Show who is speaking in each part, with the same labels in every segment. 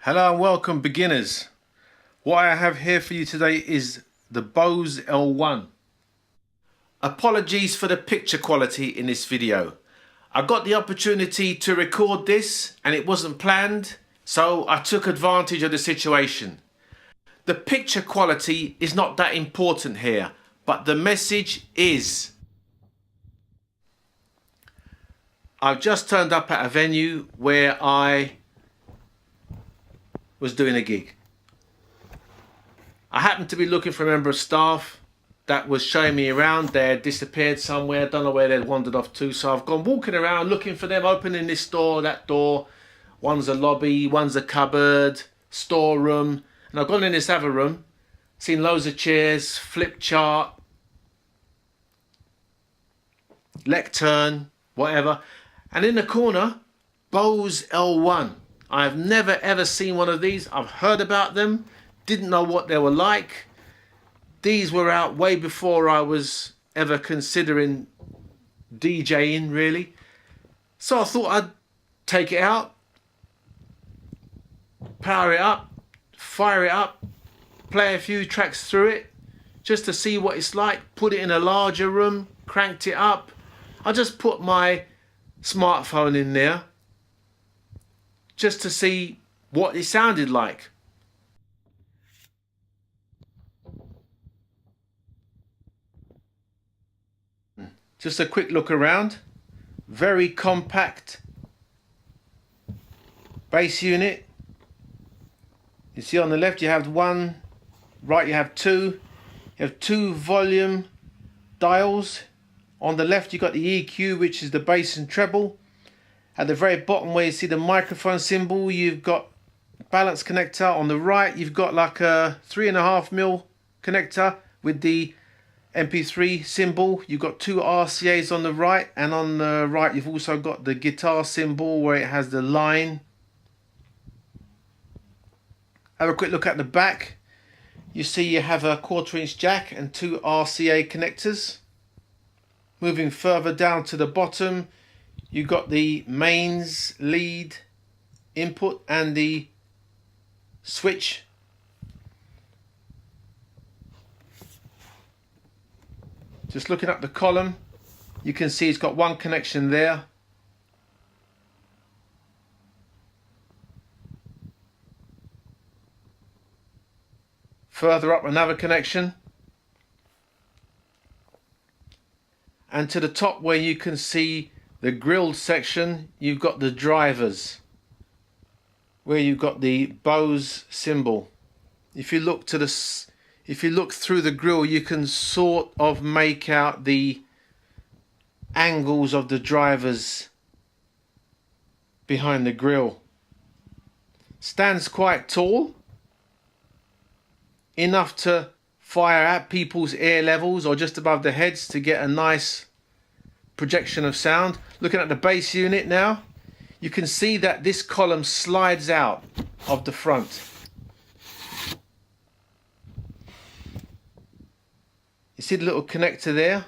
Speaker 1: Hello and welcome, beginners. What I have here for you today is the Bose L1. Apologies for the picture quality in this video. I got the opportunity to record this and it wasn't planned, so I took advantage of the situation. The picture quality is not that important here, but the message is. I've just turned up at a venue where I was doing a gig. I happened to be looking for a member of staff that was showing me around. They had disappeared somewhere, don't know where they'd wandered off to, so I've gone walking around looking for them, opening this door, that door. One's a lobby, one's a cupboard, storeroom, and I've gone in this other room, seen loads of chairs, flip chart, lectern, whatever, and in the corner, Bose L1. I've never ever seen one of these. I've heard about them, didn't know what they were like. These were out way before I was ever considering DJing, really. So I thought I'd take it out, power it up, fire it up, play a few tracks through it, just to see what it's like, put it in a larger room, cranked it up. I just put my smartphone in there, just to see what it sounded like. Just a quick look around. Very compact bass unit. You see on the left you have one, right you have two. You have two volume dials. On the left you got the EQ, which is the bass and treble. At the very bottom where you see the microphone symbol, you've got balance connector. On the right you've got like a 3.5mm connector with the MP3 symbol. You've got two RCAs on the right, and on the right you've also got the guitar symbol where it has the line. Have a quick look at the back. You see you have a 1/4" jack and two RCA connectors. Moving further down to the bottom, you've got the mains, lead, input and the switch. Just looking up the column, you can see it's got one connection there. Further up, another connection. And to the top where you can see the grilled section, you've got the drivers, where you've got the Bose symbol. If you look through the grill, you can sort of make out the angles of the drivers behind the grill. Stands quite tall, enough to fire at people's ear levels or just above their heads to get a nice projection of sound. Looking at the bass unit now, you can see that this column slides out of the front. You see the little connector there?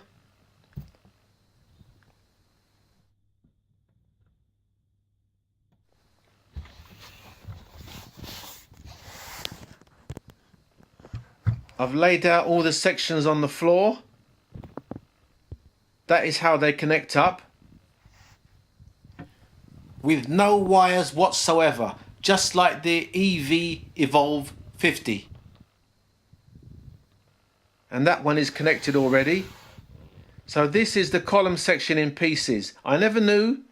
Speaker 1: I've laid out all the sections on the floor. That is how they connect up. With no wires whatsoever, just like the EV Evolve 50. And that one is connected already. So this is the column section in pieces. I never knew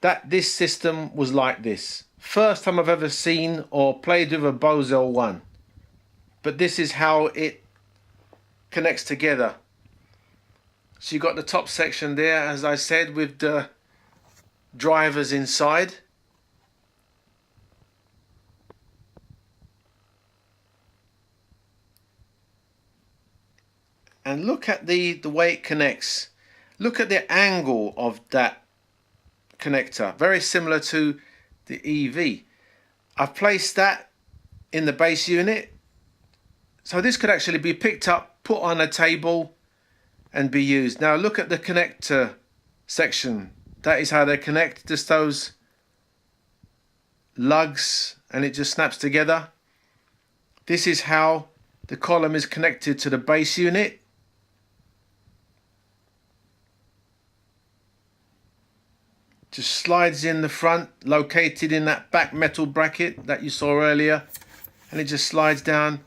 Speaker 1: that this system was like this. First time I've ever seen or played with a Bose L1. But this is how it connects together. So you've got the top section there, as I said, with the drivers inside. And look at the way it connects. Look at the angle of that connector. Very similar to the EV. I've placed that in the bass unit. So this could actually be picked up, put on a table and be used. Now look at the connector section. That is how they connect, just those lugs and it just snaps together. This is how the column is connected to the bass unit. Just slides in the front, located in that back metal bracket that you saw earlier, and it just slides down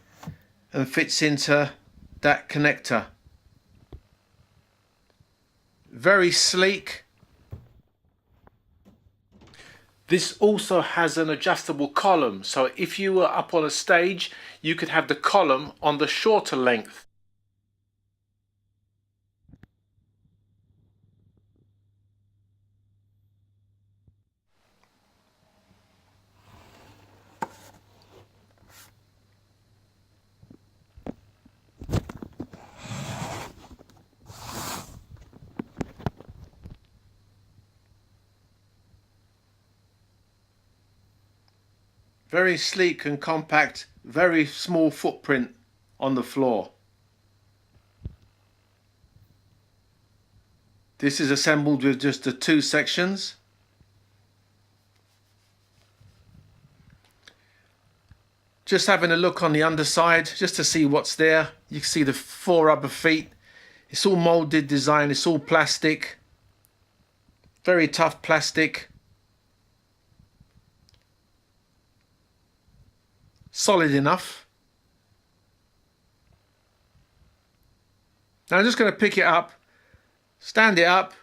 Speaker 1: and fits into that connector. Very sleek. This also has an adjustable column, so if you were up on a stage, you could have the column on the shorter length. Very sleek and compact, very small footprint on the floor. This is assembled with just the two sections. Just having a look on the underside just to see what's there. You can see the 4 rubber feet. It's all molded design, it's all plastic. Very tough plastic. Solid enough. Now I'm just going to pick it up, stand it up,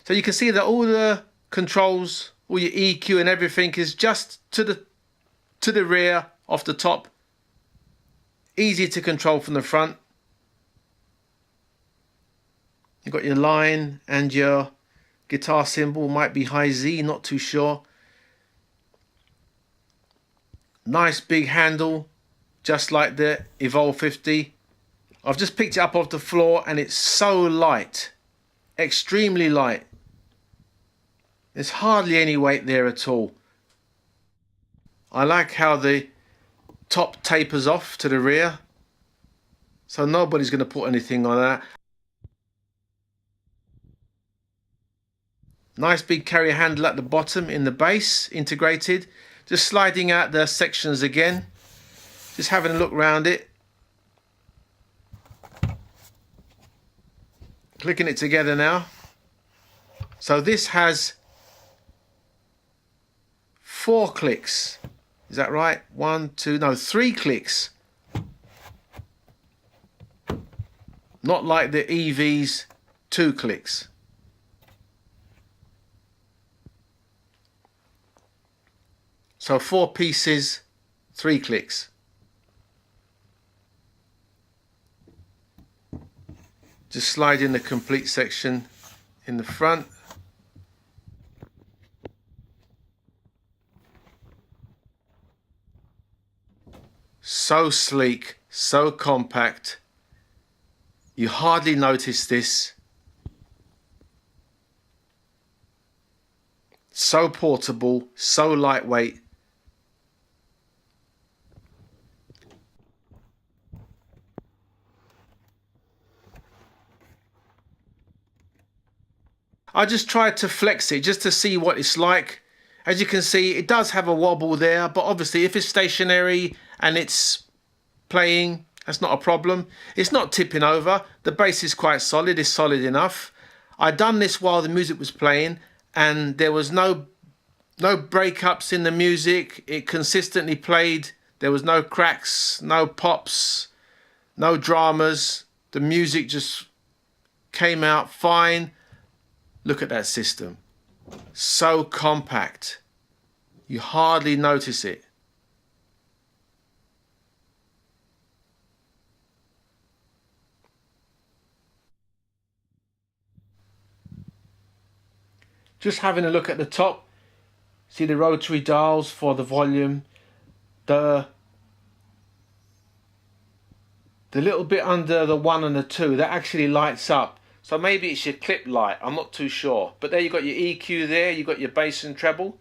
Speaker 1: so you can see that all the controls, all your EQ and everything is just to the rear off the top. Easy to control from the front. You've got your line and your guitar symbol, might be high Z, not too sure. Nice big handle, just like the Evolve 50. I've just picked it up off the floor and it's so light, extremely light. There's hardly any weight there at all. I like how the top tapers off to the rear, so nobody's going to put anything on that. Nice big carrier handle at the bottom in the bass, integrated. Just sliding out the sections again, just having a look around it, clicking it together now. So this has 4 clicks, is that right? 1, 2, no, 3 clicks. Not like the EV's 2 clicks. So 4 pieces, 3 clicks. Just slide in the complete section in the front. So sleek, so compact. You hardly notice this. So portable, so lightweight. I just tried to flex it just to see what it's like. As you can see, it does have a wobble there, but obviously if it's stationary and it's playing, that's not a problem. It's not tipping over. The bass is quite solid, it's solid enough. I done this while the music was playing and there was no breakups in the music. It consistently played. There was no cracks, no pops, no dramas. The music just came out fine. Look at that system. So compact. You hardly notice it. Just having a look at the top. See the rotary dials for the volume. The little bit under the 1 and the 2, that actually lights up. So maybe it's your clip light, I'm not too sure. But there you've got your EQ there, you've got your bass and treble.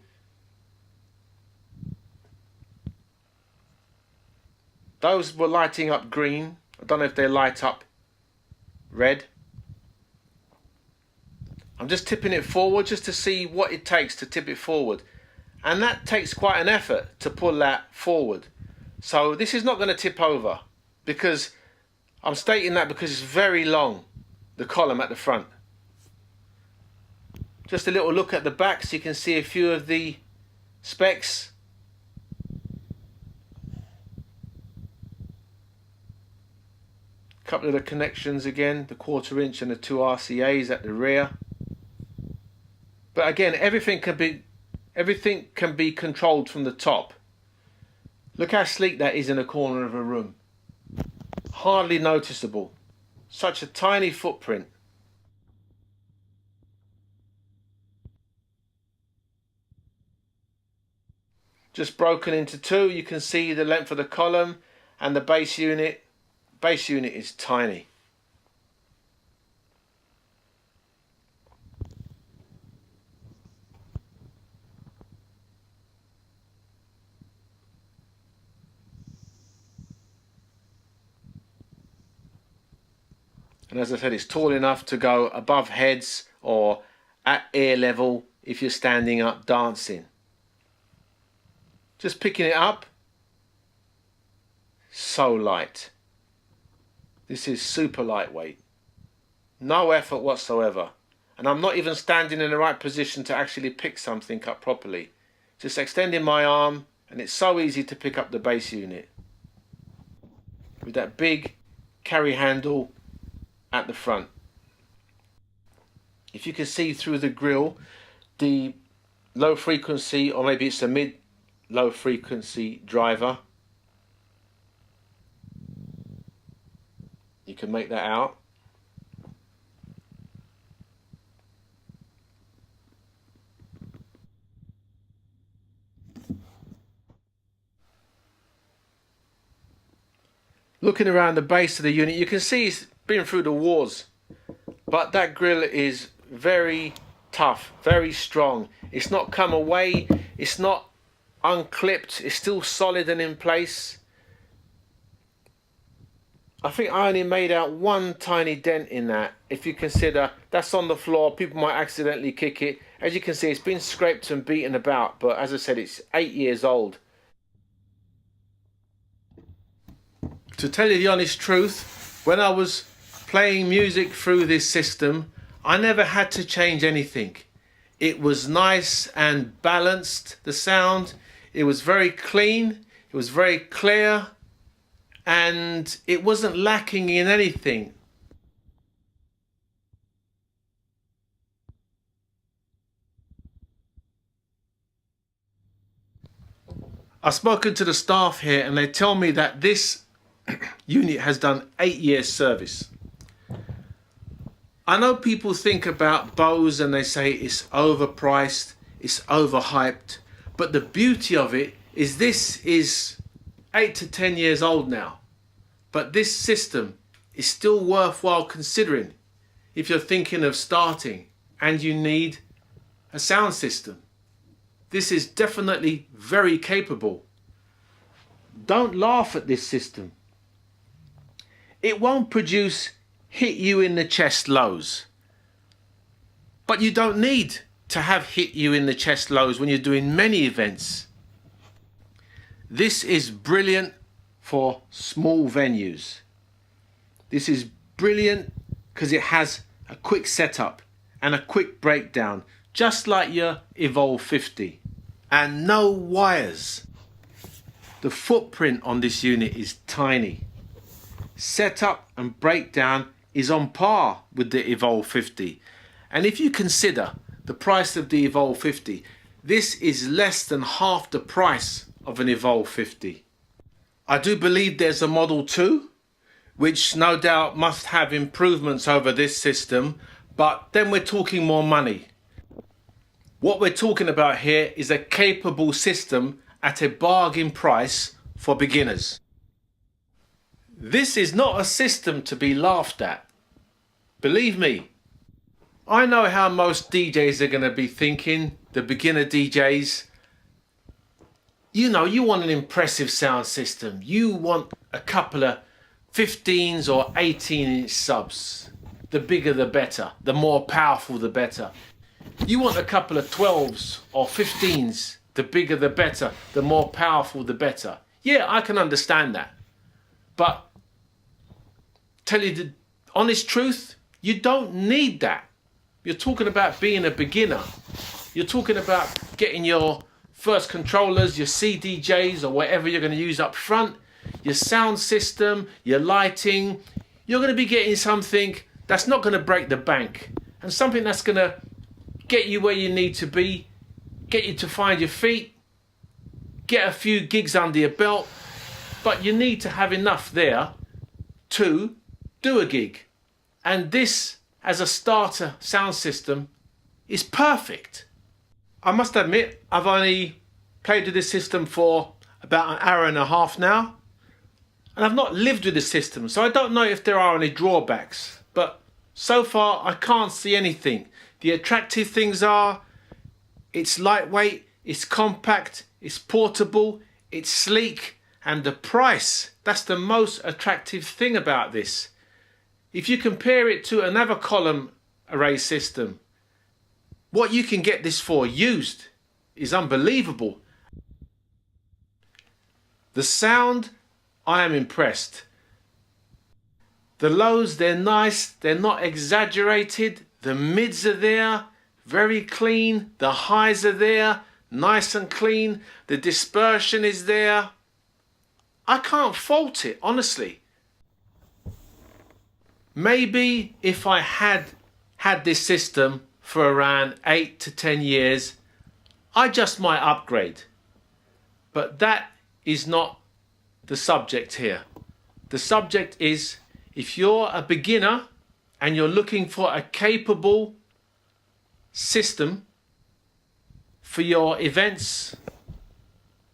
Speaker 1: Those were lighting up green. I don't know if they light up red. I'm just tipping it forward just to see what it takes to tip it forward. and that takes quite an effort to pull that forward. So this is not going to tip over, because I'm stating that because it's very long, the column at the front. Just a little look at the back so you can see a few of the specs. A couple of the connections again, the 1/4 inch and the 2 RCAs at the rear. But again, everything can be controlled from the top. Look how sleek that is in a corner of a room. Hardly noticeable. Such a tiny footprint. Just broken into two. You can see the length of the column and the bass unit. Bass unit is tiny. And as I said, it's tall enough to go above heads or at ear level if you're standing up dancing. Just picking it up, so light. This is super lightweight. No effort whatsoever. And I'm not even standing in the right position to actually pick something up properly. Just extending my arm, and it's so easy to pick up the bass unit. With that big carry handle at the front. If you can see through the grill, the low frequency, or maybe it's a mid low frequency driver, you can make that out. Looking around the base of the unit, you can see it's been through the wars, but that grill is very tough, very strong. It's not come away, it's not unclipped, it's still solid and in place. I think I only made out one tiny dent in that. If you consider that's on the floor, people might accidentally kick it. As you can see, it's been scraped and beaten about, but as I said, it's 8 years old. To tell you the honest truth, when I was playing music through this system, I never had to change anything. It was nice and balanced, the sound. It was very clean, it was very clear, and it wasn't lacking in anything. I've spoken to the staff here and they tell me that this unit has done 8 years service. I know people think about Bose and they say it's overpriced, it's overhyped, but the beauty of it is this is 8 to 10 years old now. But this system is still worthwhile considering if you're thinking of starting and you need a sound system. This is definitely very capable. Don't laugh at this system. It won't produce hit you in the chest lows. But you don't need to have hit you in the chest lows when you're doing many events. This is brilliant for small venues. This is brilliant because it has a quick setup and a quick breakdown, just like your Evolve 50. And no wires. The footprint on this unit is tiny. Setup and breakdown is on par with the Evolve 50. And if you consider the price of the Evolve 50, this is less than half the price of an Evolve 50. I do believe there's a Model 2, which no doubt must have improvements over this system, but then we're talking more money. What we're talking about here is a capable system at a bargain price for beginners. This is not a system to be laughed at. Believe me, I know how most DJs are going to be thinking, the beginner DJs. You know, you want an impressive sound system. You want a couple of 15s or 18-inch subs. The bigger the better, the more powerful the better. You want a couple of 12s or 15s the bigger the better, the more powerful the better. Yeah, I can understand that. But tell you the honest truth, you don't need that. You're talking about being a beginner. You're talking about getting your first controllers, your CDJs or whatever you're going to use up front, your sound system, your lighting. You're going to be getting something that's not going to break the bank and something that's going to get you where you need to be, get you to find your feet, get a few gigs under your belt, but you need to have enough there to do a gig. And this, as a starter sound system, is perfect. I must admit, I've only played with this system for about an hour and a half now, and I've not lived with the system, so I don't know if there are any drawbacks, but so far I can't see anything. The attractive things are, it's lightweight, it's compact, it's portable, it's sleek, and the price, that's the most attractive thing about this. If you compare it to another column array system, what you can get this for used is unbelievable. The sound, I am impressed. The lows, they're nice, they're not exaggerated. The mids are there, very clean. The highs are there, nice and clean. The dispersion is there. I can't fault it, honestly. Maybe if I had this system for around 8 to 10 years, I just might upgrade. But that is not the subject here. The subject is, if you're a beginner and you're looking for a capable system for your events,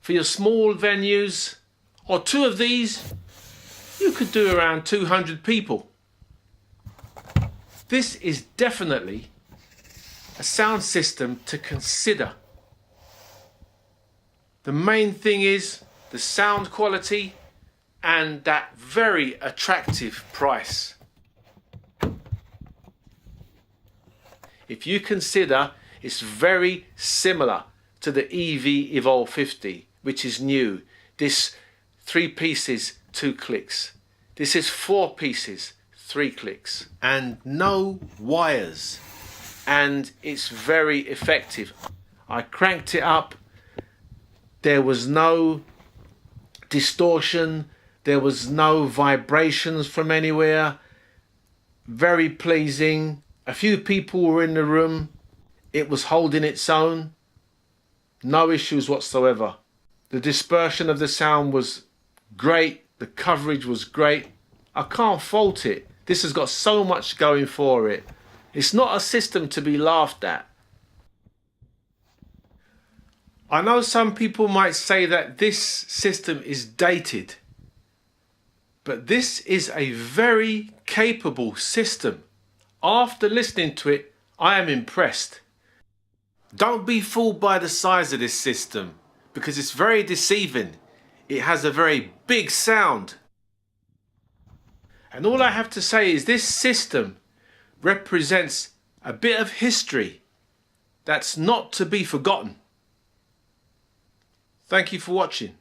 Speaker 1: for your small venues, or two of these, you could do around 200 people. This is definitely a sound system to consider. The main thing is the sound quality and that very attractive price. If you consider, it's very similar to the EV Evolve 50, which is new. This 3 pieces, 2 clicks. This is 4 pieces, 3 clicks, and no wires. And it's very effective. I cranked it up. There was no distortion. There was no vibrations from anywhere. Very pleasing. A few people were in the room. It was holding its own. No issues whatsoever. The dispersion of the sound was great. The coverage was great. I can't fault it. This has got so much going for it. It's not a system to be laughed at. I know some people might say that this system is dated, but this is a very capable system. After listening to it, I am impressed. Don't be fooled by the size of this system, because it's very deceiving. It has a very big sound. And all I have to say is this system represents a bit of history that's not to be forgotten. Thank you for watching.